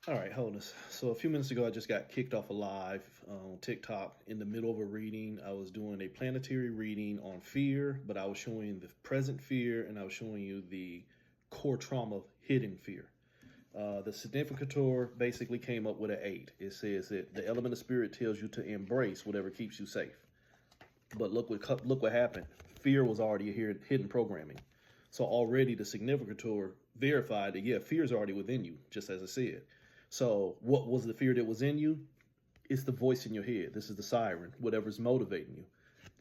All right, Wholeness. So a few minutes ago, I just got kicked off a live on TikTok in the middle of a reading. I was doing a planetary reading on fear, but I was showing you the present fear and I was showing you the core trauma hidden fear. The significator basically came up with an 8. It says that the element of spirit tells you to embrace whatever keeps you safe. But look what happened. Fear was already here, hidden programming. So already the significator verified that yeah, fear is already within you, just as I said. So what was the fear that was in you? It's the voice in your head. This is the siren, whatever's motivating you.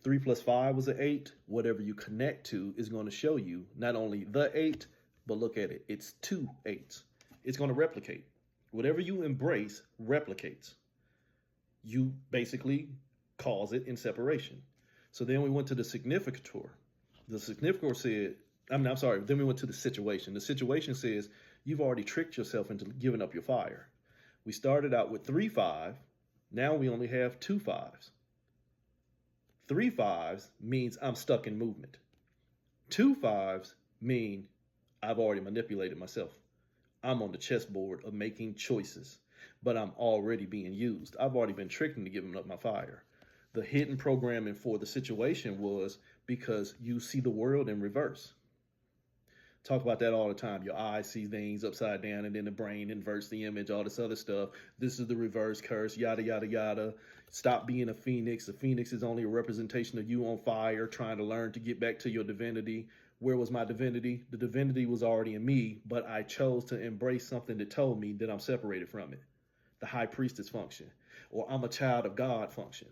3 plus 5 was an 8. Whatever you connect to is going to show you not only the 8, but look at it. It's 2 8s. It's going to replicate. Whatever you embrace replicates. You basically cause it in separation. So then we went to the significator. The significator said, I'm sorry, then we went to the situation. The situation says you've already tricked yourself into giving up your fire. We started out with 3 5. Now we only have 2 5s. 3 5s means I'm stuck in movement. 2 5s mean I've already manipulated myself. I'm on the chessboard of making choices, but I'm already being used. I've already been tricked into giving up my fire. The hidden programming for the situation was because you see the world in reverse. Talk about that all the time. Your eyes see things upside down, and then the brain inverts the image, all this other stuff. This is the reverse curse, yada, yada, yada. Stop being a phoenix. The phoenix is only a representation of you on fire, trying to learn to get back to your divinity. Where was my divinity? The divinity was already in me, but I chose to embrace something that told me that I'm separated from it. The high priestess function, or I'm a child of God function.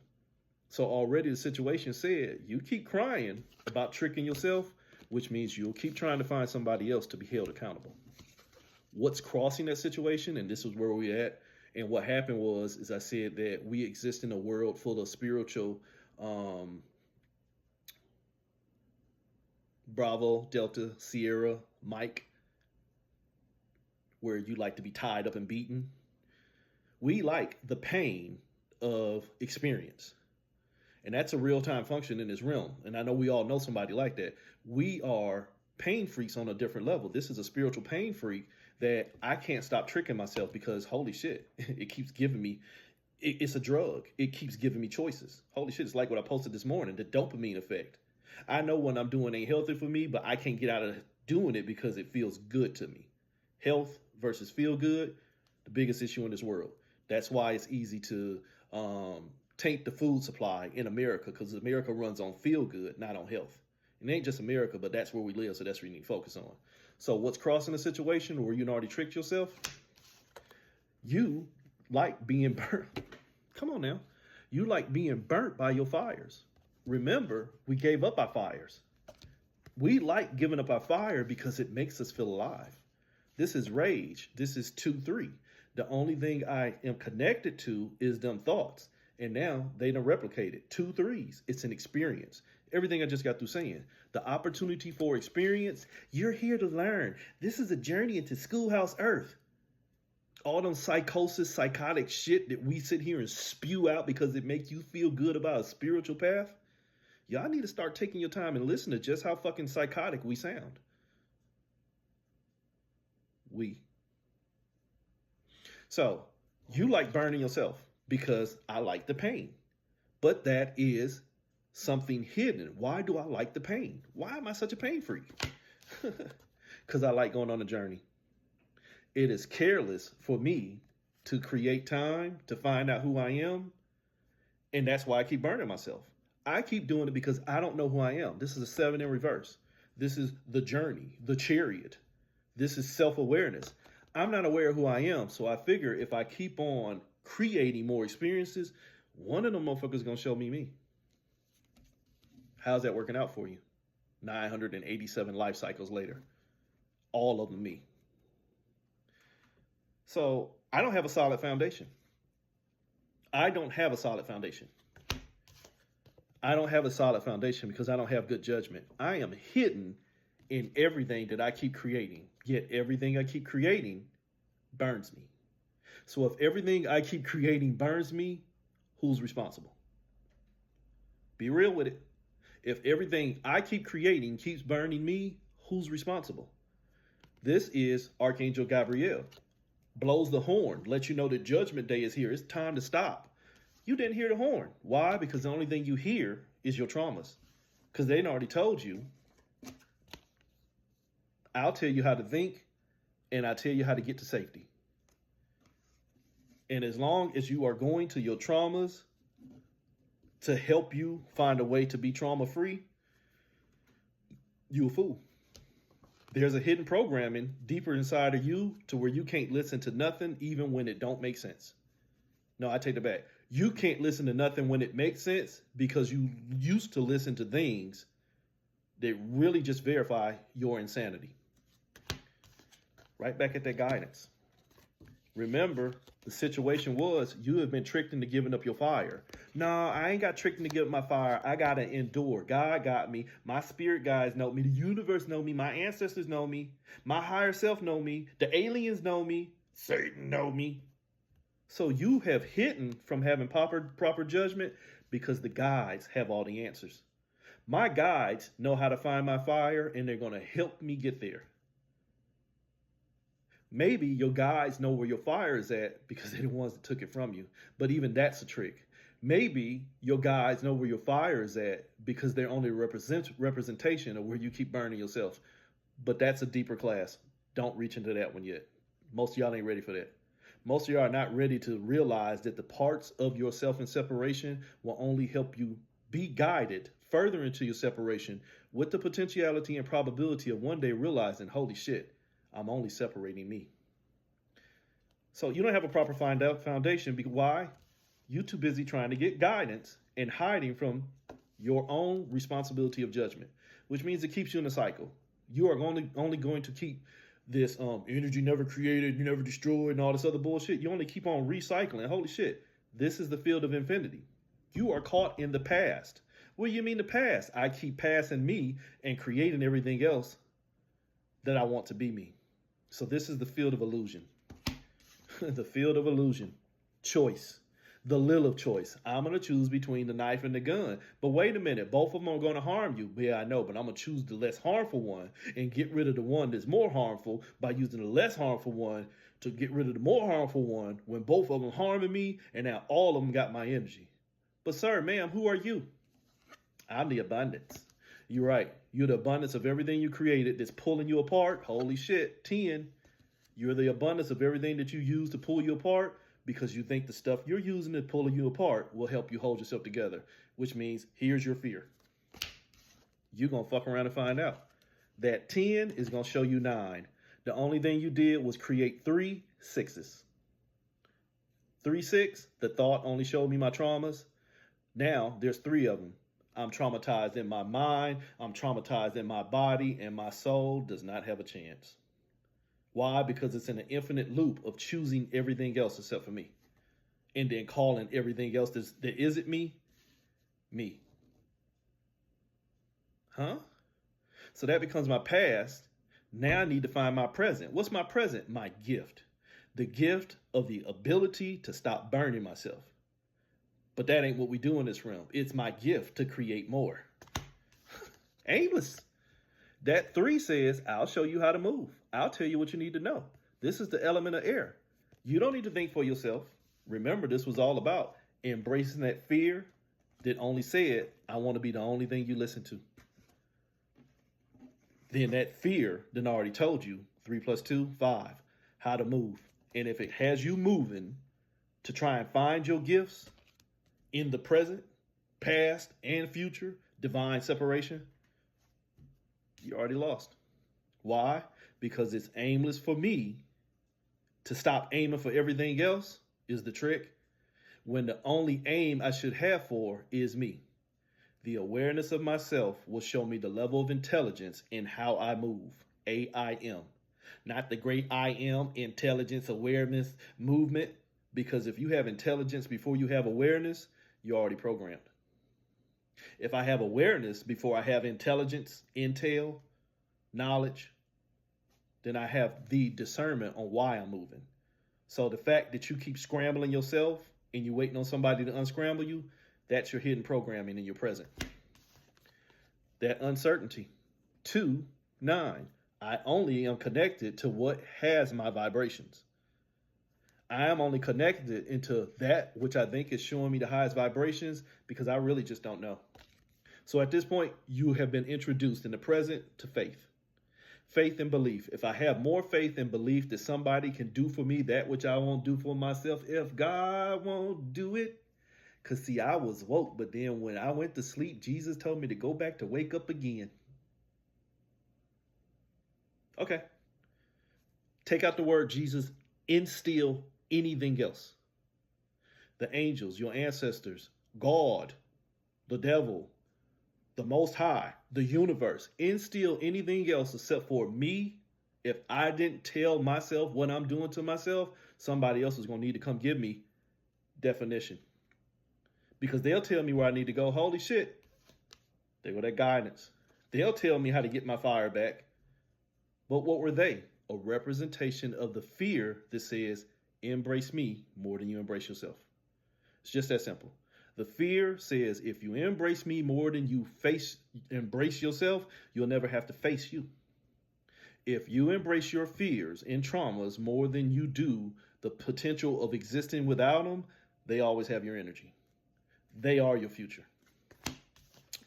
So already the situation said, you keep crying about tricking yourself, which means you'll keep trying to find somebody else to be held accountable. What's crossing that situation, and this is where we're at, and what happened was, as I said, that we exist in a world full of spiritual Bravo, Delta, Sierra, Mike, where you like to be tied up and beaten. We like the pain of experience. And that's a real-time function in this realm. And I know we all know somebody like that. We are pain freaks on a different level. This is a spiritual pain freak that I can't stop tricking myself because holy shit, it keeps giving me, it's a drug. It keeps giving me choices. Holy shit, it's like what I posted this morning, the dopamine effect. I know when I'm doing ain't healthy for me, but I can't get out of doing it because it feels good to me. Health versus feel good, the biggest issue in this world. That's why it's easy to taint the food supply in America, because America runs on feel good, not on health. It ain't just America, but that's where we live, so that's what you need to focus on. So what's crossing the situation where you already tricked yourself? You like being burnt. Come on now. You like being burnt by your fires. Remember, we gave up our fires. We like giving up our fire because it makes us feel alive. This is rage. This is 2 3. The only thing I am connected to is them thoughts. And now they done replicated 2 3s. It's an experience. Everything I just got through saying. The opportunity for experience. You're here to learn. This is a journey into Schoolhouse Earth. All them psychosis, psychotic shit that we sit here and spew out because it makes you feel good about a spiritual path. Y'all need to start taking your time and listen to just how fucking psychotic we sound. We. So, you like burning yourself because I like the pain. But that is something hidden. Why do I like the pain? Why am I such a pain freak? Because I like going on a journey. It is careless for me to create time to find out who I am. And that's why I keep burning myself. I keep doing it because I don't know who I am. This is a 7 in reverse. This is the journey, the chariot. This is self-awareness. I'm not aware of who I am. So I figure if I keep on creating more experiences, one of them motherfuckers is going to show me. How's that working out for you? 987 life cycles later. All of them me. So I don't have a solid foundation. I don't have a solid foundation. I don't have a solid foundation because I don't have good judgment. I am hidden in everything that I keep creating. Yet everything I keep creating burns me. So if everything I keep creating burns me, who's responsible? Be real with it. If everything I keep creating keeps burning me, who's responsible? This is Archangel Gabriel. blows the horn, lets you know that judgment day is here. It's time to stop. You didn't hear the horn. Why? Because the only thing you hear is your traumas. Because they already told you, I'll tell you how to think and I'll tell you how to get to safety. And as long as you are going to your traumas to help you find a way to be trauma free, you a fool. There's a hidden programming deeper inside of you to where you can't listen to nothing even when it don't make sense. No, I take it back. You can't listen to nothing when it makes sense because you used to listen to things that really just verify your insanity. Right back at that guidance. Remember, the situation was you have been tricked into giving up your fire. No, I ain't got tricked into giving my fire. I got to endure. God got me. My spirit guides know me. The universe know me. My ancestors know me. My higher self know me. The aliens know me. Satan know me. So you have hidden from having proper judgment because the guides have all the answers. My guides know how to find my fire and they're going to help me get there. Maybe your guides know where your fire is at because they're the ones that took it from you. But even that's a trick. Maybe your guides know where your fire is at because they're only representation of where you keep burning yourself. But that's a deeper class. Don't reach into that one yet. Most of y'all ain't ready for that. Most of y'all are not ready to realize that the parts of yourself in separation will only help you be guided further into your separation with the potentiality and probability of one day realizing, holy shit, I'm only separating me. So you don't have a proper foundation. Why? You're too busy trying to get guidance and hiding from your own responsibility of judgment, which means it keeps you in a cycle. You are only going to keep this energy never created, you never destroyed, and all this other bullshit. You only keep on recycling. Holy shit. This is the field of infinity. You are caught in the past. What do you mean the past? I keep passing me and creating everything else that I want to be me. So this is the field of illusion. The field of illusion. Choice. The Lilith choice. I'm going to choose between the knife and the gun. But wait a minute. Both of them are going to harm you. Yeah, I know. But I'm going to choose the less harmful one and get rid of the one that's more harmful by using the less harmful one to get rid of the more harmful one when both of them harming me and now all of them got my energy. But sir, ma'am, who are you? I'm the abundance. You're right. You're the abundance of everything you created that's pulling you apart. Holy shit. 10. You're the abundance of everything that you use to pull you apart because you think the stuff you're using to pull you apart will help you hold yourself together, which means here's your fear. You're going to fuck around and find out. That 10 is going to show you 9. The only thing you did was create 3 6s. 3 6, the thought only showed me my traumas. Now there's 3 of them. I'm traumatized in my mind, I'm traumatized in my body, and my soul does not have a chance. Why? Because it's in an infinite loop of choosing everything else except for me. And then calling everything else that isn't me, me. Huh? So that becomes my past. Now I need to find my present. What's my present? My gift. The gift of the ability to stop burning myself. But that ain't what we do in this realm. It's my gift to create more. Aimless. That 3 says, I'll show you how to move. I'll tell you what you need to know. This is the element of air. You don't need to think for yourself. Remember, this was all about embracing that fear that only said, I want to be the only thing you listen to. Then that fear then already told you, 3 plus 2, 5, how to move. And if it has you moving to try and find your gifts in the present, past, and future, divine separation, you already lost. Why? Because it's aimless for me to stop aiming for everything else is the trick. When the only aim I should have for is me. The awareness of myself will show me the level of intelligence in how I move. AIM. Not the great I am, intelligence, awareness, movement. Because if you have intelligence before you have awareness, you're already programmed. If I have awareness before I have intelligence, intel, knowledge, then I have the discernment on why I'm moving. So the fact that you keep scrambling yourself and you're waiting on somebody to unscramble you, that's your hidden programming in your present. That uncertainty. 2, 9. I only am connected to what has my vibrations. I am only connected into that which I think is showing me the highest vibrations because I really just don't know. So at this point, you have been introduced in the present to faith. Faith and belief. If I have more faith and belief that somebody can do for me that which I won't do for myself, if God won't do it, because see, I was woke, but then when I went to sleep, Jesus told me to go back to wake up again. Okay. Take out the word Jesus, instill anything else. The angels, your ancestors, God, the devil, the Most High, the universe, instill anything else except for me. If I didn't tell myself what I'm doing to myself, somebody else is going to need to come give me definition. Because they'll tell me where I need to go. Holy shit. There go that guidance. They'll tell me how to get my fire back. But what were they? A representation of the fear that says, embrace me more than you embrace yourself. It's just that simple. The fear says, if you embrace me more than you embrace yourself, you'll never have to face you. If you embrace your fears and traumas more than you do the potential of existing without them, they always have your energy. They are your future.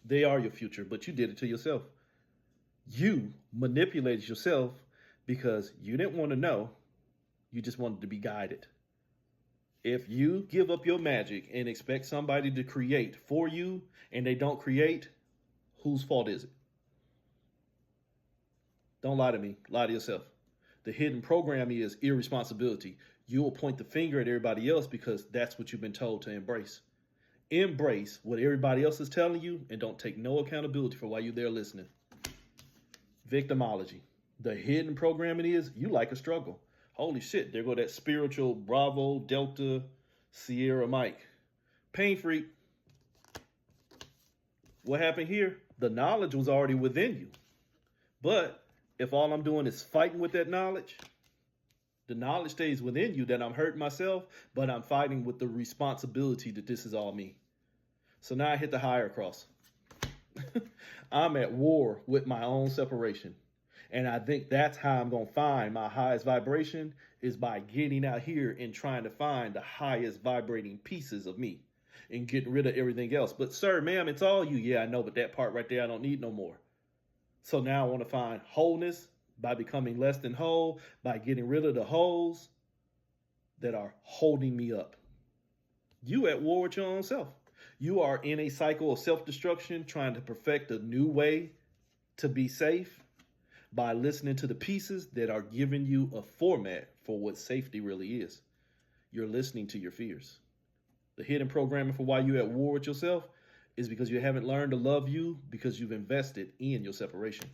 They are your future, but you did it to yourself. You manipulated yourself because you didn't want to know. You just wanted to be guided. If you give up your magic and expect somebody to create for you and they don't create, whose fault is it? Don't lie to me. Lie to yourself. The hidden program is irresponsibility. You will point the finger at everybody else because that's what you've been told to embrace. Embrace what everybody else is telling you and don't take no accountability for why you're there listening. Victimology. The hidden programming is you like a struggle. Holy shit, there go that spiritual Bravo, Delta, Sierra Mike. Pain freak. What happened here? The knowledge was already within you. But if all I'm doing is fighting with that knowledge, the knowledge stays within you that I'm hurting myself, but I'm fighting with the responsibility that this is all me. So now I hit the higher cross. I'm at war with my own separation. And I think that's how I'm going to find my highest vibration is by getting out here and trying to find the highest vibrating pieces of me and getting rid of everything else. But sir, ma'am, it's all you. Yeah, I know, but that part right there, I don't need no more. So now I want to find wholeness by becoming less than whole, by getting rid of the holes that are holding me up. You at war with your own self. You are in a cycle of self-destruction, trying to perfect a new way to be safe by listening to the pieces that are giving you a format for what safety really is. You're listening to your fears. The hidden programming for why you're at war with yourself is because you haven't learned to love you because you've invested in your separation.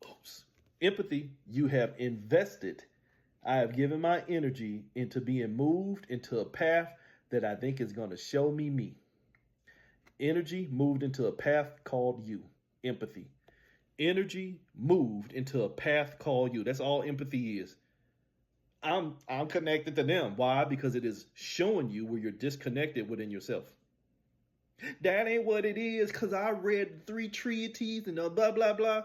Oops. Empathy, you have invested. I have given my energy into being moved into a path that I think is going to show me me. Energy moved into a path called you. Empathy. Energy moved into a path called you. That's all empathy is. I'm connected to them. Why? Because it is showing you where you're disconnected within yourself. That ain't what it is because I read 3 treatises and blah, blah, blah.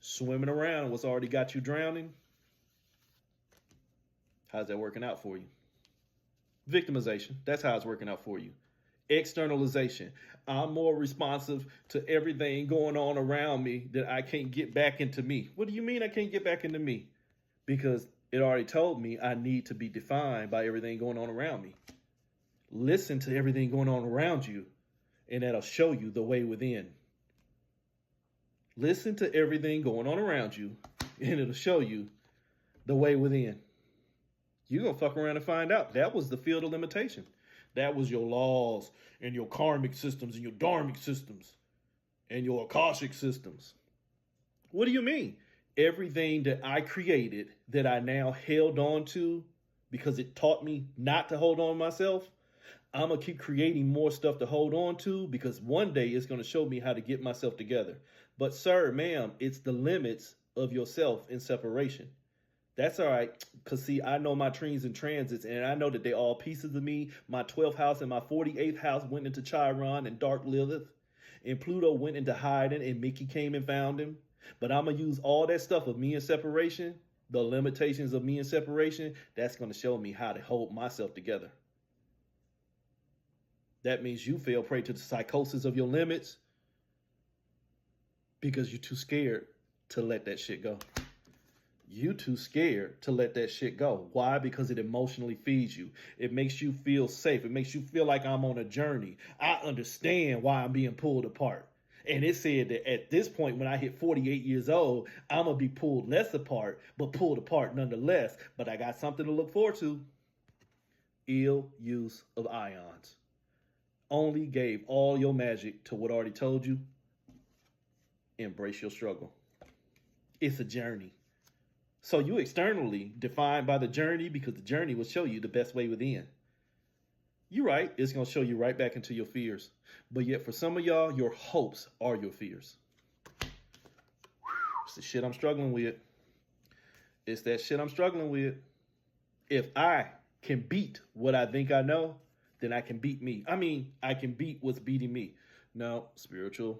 Swimming around what's already got you drowning. How's that working out for you? Victimization. That's how it's working out for you. Externalization. I'm more responsive to everything going on around me that I can't get back into me. What do you mean I can't get back into me? Because it already told me I need to be defined by everything going on around me. Listen to everything going on around you, and that'll show you the way within. Listen to everything going on around you, and it'll show you the way within. You're going to fuck around and find out. That was the field of limitation. That was your laws and your karmic systems and your dharmic systems and your akashic systems. What do you mean? Everything that I created that I now held on to because it taught me not to hold on to myself, I'm going to keep creating more stuff to hold on to because one day it's going to show me how to get myself together. But sir, ma'am, it's the limits of yourself in separation. That's all right, because see, I know my trees and transits, and I know that they're all pieces of me. My 12th house and my 48th house went into Chiron and Dark Lilith, and Pluto went into hiding, and Mickey came and found him. But I'm going to use all that stuff of me in separation The limitations of me in separation, that's going to show me how to hold myself together. That means you fell prey to the psychosis of your limits because you're too scared to let that shit go. You too scared to let that shit go. Why? Because it emotionally feeds you. It makes you feel safe. It makes you feel like I'm on a journey. I understand why I'm being pulled apart. And it said that at this point, when I hit 48 years old, I'm going to be pulled less apart, but pulled apart nonetheless. But I got something to look forward to. Ill use of ions. Only gave all your magic to what I already told you. Embrace your struggle. It's a journey. So you externally defined by the journey because the journey will show you the best way within. You're right. It's going to show you right back into your fears. But yet for some of y'all, your hopes are your fears. It's the shit I'm struggling with. It's that shit I'm struggling with. If I can beat what I think I know, then I can beat me. I mean, I can beat what's beating me. Now, spiritual,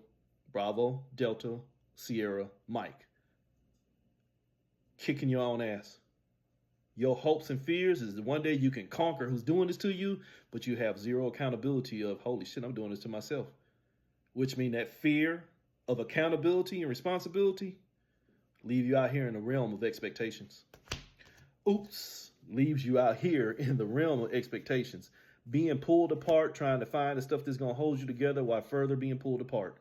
Bravo, Delta, Sierra, Mike. Kicking your own ass. Your hopes and fears is the one day you can conquer who's doing this to you, but you have zero accountability of, holy shit, I'm doing this to myself. Which means that fear of accountability and responsibility leave you out here in the realm of expectations. Oops, leaves you out here in the realm of expectations. Being pulled apart, trying to find the stuff that's going to hold you together while further being pulled apart.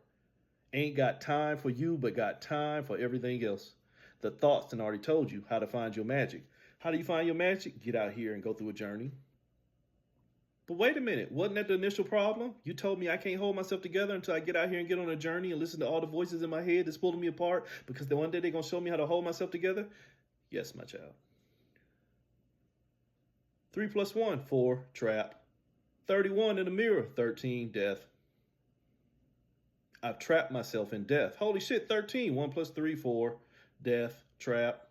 Ain't got time for you, but got time for everything else. The thoughts done already told you how to find your magic. How do you find your magic? Get out here and go through a journey. But wait a minute, wasn't that the initial problem? You told me I can't hold myself together until I get out here and get on a journey and listen to all the voices in my head that's pulling me apart because the one day they're going to show me how to hold myself together? Yes, my child. 3 + 1, 4, trap. 31 in the mirror, 13, death. I've trapped myself in death. Holy shit, 13, 1 + 3, 4, death, trap.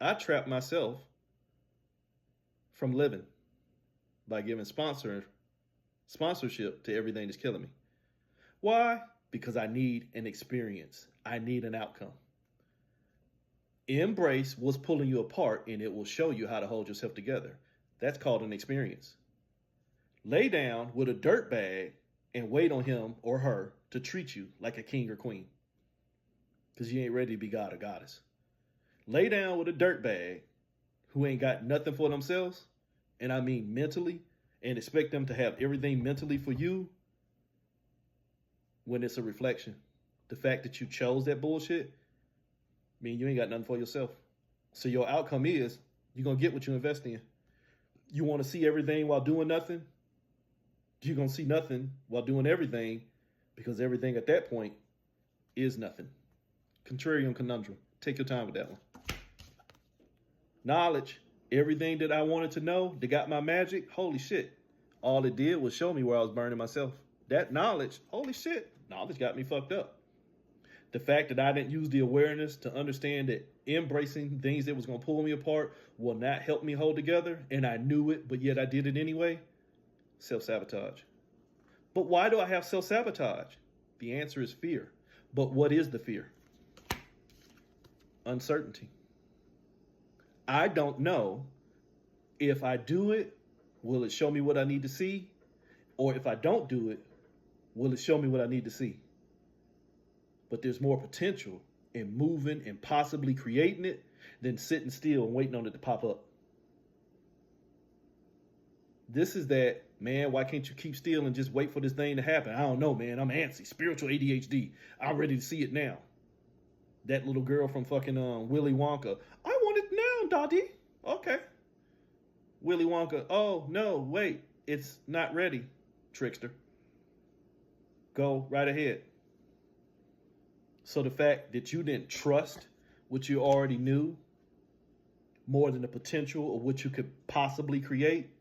I trapped myself from living by giving sponsorship to everything that's killing me. Why? Because I need an experience. I need an outcome. Embrace what's pulling you apart and it will show you how to hold yourself together. That's called an experience. Lay down with a dirt bag and wait on him or her to treat you like a king or queen. Because you ain't ready to be God or goddess. Lay down with a dirt bag who ain't got nothing for themselves, and I mean mentally, and expect them to have everything mentally for you when it's a reflection. The fact that you chose that bullshit mean you ain't got nothing for yourself. So your outcome is you're going to get what you invest in. You want to see everything while doing nothing? You're going to see nothing while doing everything because everything at that point is nothing. Contrarian conundrum. Take your time with that one. Knowledge. Everything that I wanted to know that got my magic, holy shit. All it did was show me where I was burning myself. That knowledge, holy shit, knowledge got me fucked up. The fact that I didn't use the awareness to understand that embracing things that was going to pull me apart will not help me hold together, and I knew it, but yet I did it anyway. Self-sabotage. But why do I have self-sabotage? The answer is fear. But what is the fear? Uncertainty. I don't know if I do it, will it show me what I need to see? Or if I don't do it, will it show me what I need to see? But there's more potential in moving and possibly creating it than sitting still and waiting on it to pop up. This is that, man, why can't you keep still and just wait for this thing to happen? I don't know, man. I'm antsy. Spiritual ADHD. I'm ready to see it now. That little girl from fucking Willy Wonka. I want it now, Daddy. Okay. Willy Wonka. Oh, no, wait. It's not ready, trickster. Go right ahead. So the fact that you didn't trust what you already knew more than the potential of what you could possibly create,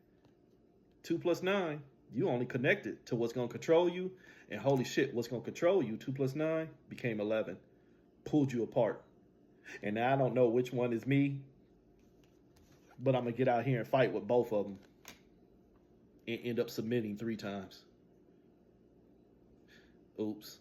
2 + 9, you only connected to what's going to control you. And holy shit, what's going to control you, 2 + 9, became 11. Pulled you apart. And now I don't know which one is me, but I'm going to get out here and fight with both of them and end up submitting 3 times. Oops.